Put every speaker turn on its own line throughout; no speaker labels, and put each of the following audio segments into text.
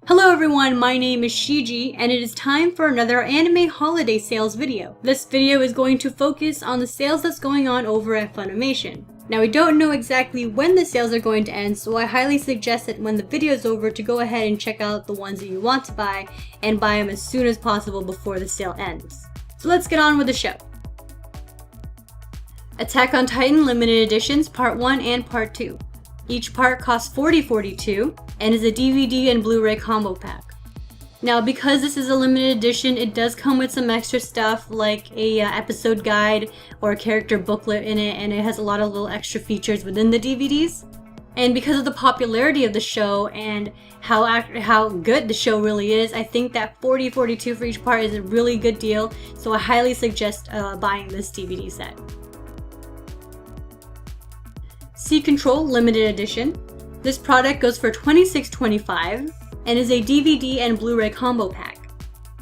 Hello everyone, my name is SheeGee, and it is time for another anime holiday sales video. This video is going to focus on the sales that's going on over at Funimation. Now we don't know exactly when the sales are going to end, so I highly suggest that when the video is over to go ahead and check out the ones that you want to buy and buy them as soon as possible before the sale ends. So let's get on with the show. Attack on Titan Limited Editions Part 1 and Part 2. Each part costs $40.42 and is a DVD and Blu-ray combo pack. Now because this is a limited edition, it does come with some extra stuff like a episode guide or a character booklet in it, and it has a lot of little extra features within the DVDs. And because of the popularity of the show and how good the show really is, I think that $40.42 for each part is a really good deal, so I highly suggest buying this DVD set. Sea Control Limited Edition. This product goes for $26.25 and is a DVD and Blu-ray combo pack.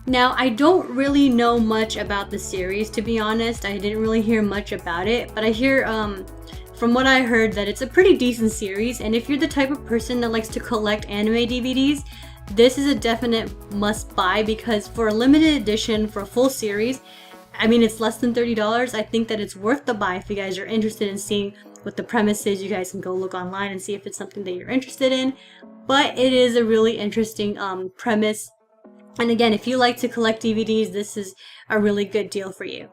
Now, I don't really know much about the series, to be honest. I didn't really hear much about it, but I hear, from what I heard, that it's a pretty decent series, and if you're the type of person that likes to collect anime DVDs, this is a definite must-buy because for a limited edition for a full series, I mean, it's less than $30. I think that it's worth the buy if you guys are interested in seeing what the premise is. You guys can go look online and see if it's something that you're interested in. But it is a really interesting premise. And again, if you like to collect DVDs, this is a really good deal for you.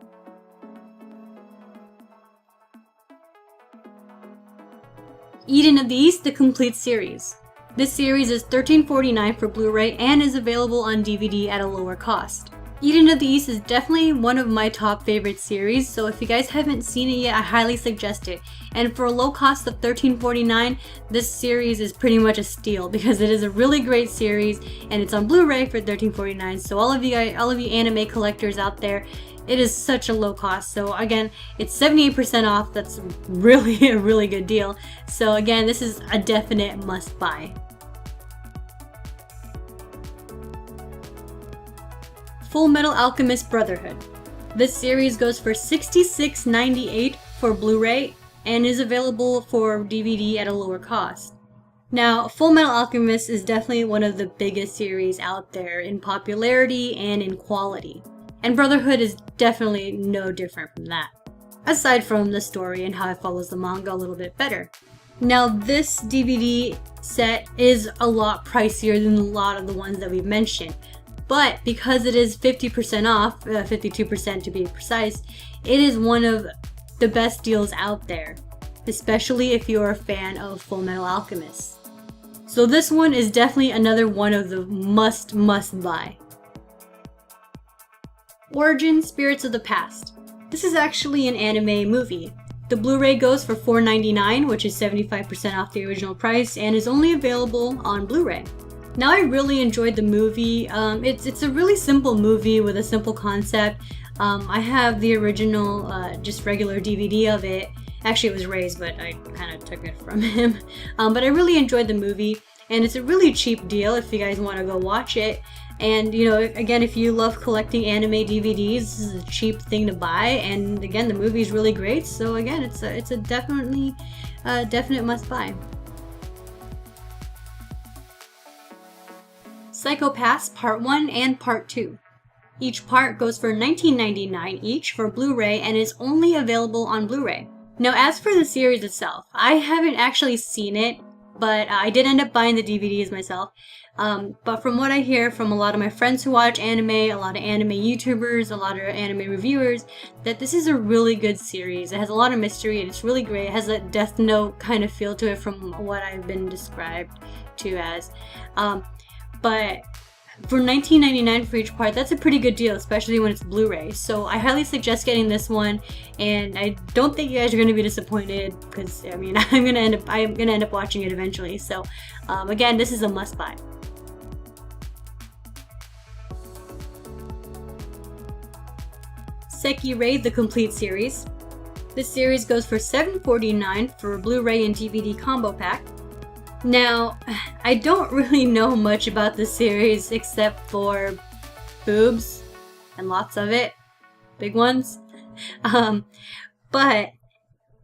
Eden of the East, the complete series. This series is $13.49 for Blu-ray and is available on DVD at a lower cost. Eden of the East is definitely one of my top favorite series, so if you guys haven't seen it yet, I highly suggest it. And for a low cost of $13.49, this series is pretty much a steal because it is a really great series and it's on Blu-ray for $13.49. So all of you anime collectors out there, it is such a low cost. So again, it's 78% off. That's really a really good deal. So again, this is a definite must buy. Full Metal Alchemist Brotherhood. This series goes for $66.98 for Blu-ray and is available for DVD at a lower cost. Now, Full Metal Alchemist is definitely one of the biggest series out there in popularity and in quality. And Brotherhood is definitely no different from that, aside from the story and how it follows the manga a little bit better. Now, this DVD set is a lot pricier than a lot of the ones that we've mentioned. But because it is 50% off, 52% to be precise, it is one of the best deals out there, especially if you're a fan of Full Metal Alchemist. So this one is definitely another one of the must buy. Origin Spirits of the Past. This is actually an anime movie. The Blu-ray goes for $4.99, which is 75% off the original price, and is only available on Blu-ray. Now, I really enjoyed the movie. It's a really simple movie with a simple concept. I have the original, just regular DVD of it. Actually, it was Ray's, but I kind of took it from him. But I really enjoyed the movie, and it's a really cheap deal if you guys want to go watch it. And, you know, again, if you love collecting anime DVDs, this is a cheap thing to buy. And again, the movie is really great. So again, it's a definite must buy. Psycho Pass Part 1 and Part 2. Each part goes for $19.99 each for Blu-ray and is only available on Blu-ray. Now, as for the series itself, I haven't actually seen it, but I did end up buying the DVDs myself. But from what I hear from a lot of my friends who watch anime, a lot of anime YouTubers, a lot of anime reviewers, that this is a really good series. It has a lot of mystery and it's really great. It has a Death Note kind of feel to it from what I've been described to as. But for $19.99 for each part, that's a pretty good deal, especially when it's Blu-ray. So I highly suggest getting this one, and I don't think you guys are going to be disappointed because I mean I'm gonna end up watching it eventually. So again, this is a must-buy. Sekirei, the complete series. This series goes for $7.49 for a Blu-ray and DVD combo pack. Now, I don't really know much about the series except for boobs and lots of it, big ones. But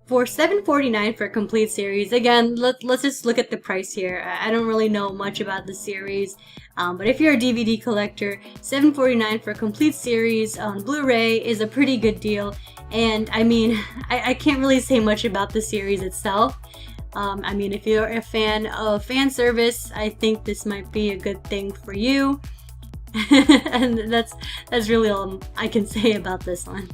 For $7.49 for a complete series, again, let's just look at the price here. I don't really know much about the series, but if you're a DVD collector, $7.49 for a complete series on Blu-ray is a pretty good deal. And I mean, I can't really say much about the series itself. I mean, if you're a fan of fan service, I think this might be a good thing for you. And that's really all I can say about this one.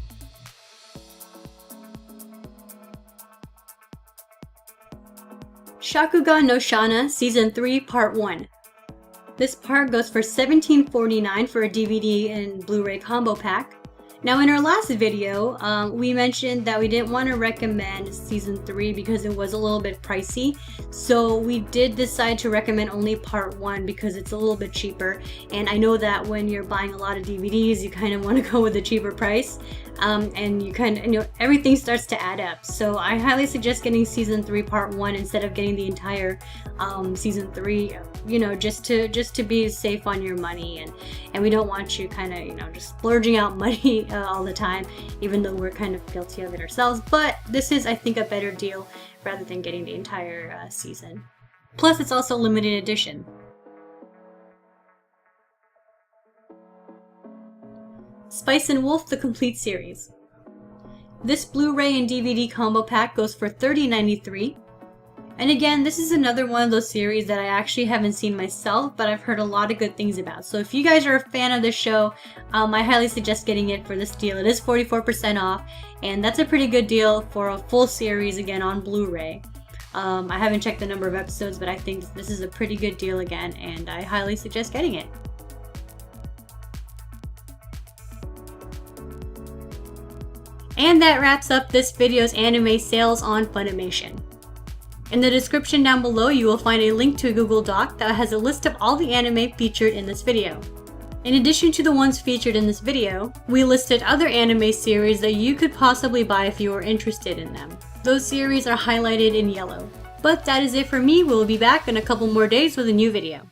Shakugan no Shana Season 3 Part 1. This part goes for $17.49 for a DVD and Blu-ray combo pack. Now in our last video, we mentioned that we didn't want to recommend Season 3 because it was a little bit pricey. So we did decide to recommend only Part 1 because it's a little bit cheaper. And I know that when you're buying a lot of DVDs, you kind of want to go with a cheaper price. And you kind of, everything starts to add up. So I highly suggest getting Season 3 Part 1 instead of getting the entire Season 3, just to be safe on your money. And we don't want you kind of, just splurging out money all the time, even though we're kind of guilty of it ourselves. But this is, I think, a better deal rather than getting the entire season. Plus, it's also limited edition. Spice and Wolf, the complete series. This Blu-ray and DVD combo pack goes for $30.93. And again, this is another one of those series that I actually haven't seen myself, but I've heard a lot of good things about. So if you guys are a fan of this show, I highly suggest getting it for this deal. It is 44% off, and that's a pretty good deal for a full series, again, on Blu-ray. I haven't checked the number of episodes, but I think this is a pretty good deal again, and I highly suggest getting it. And that wraps up this video's anime sales on Funimation. In the description down below, you will find a link to a Google Doc that has a list of all the anime featured in this video. In addition to the ones featured in this video, we listed other anime series that you could possibly buy if you were interested in them. Those series are highlighted in yellow. But that is it for me. We'll be back in a couple more days with a new video.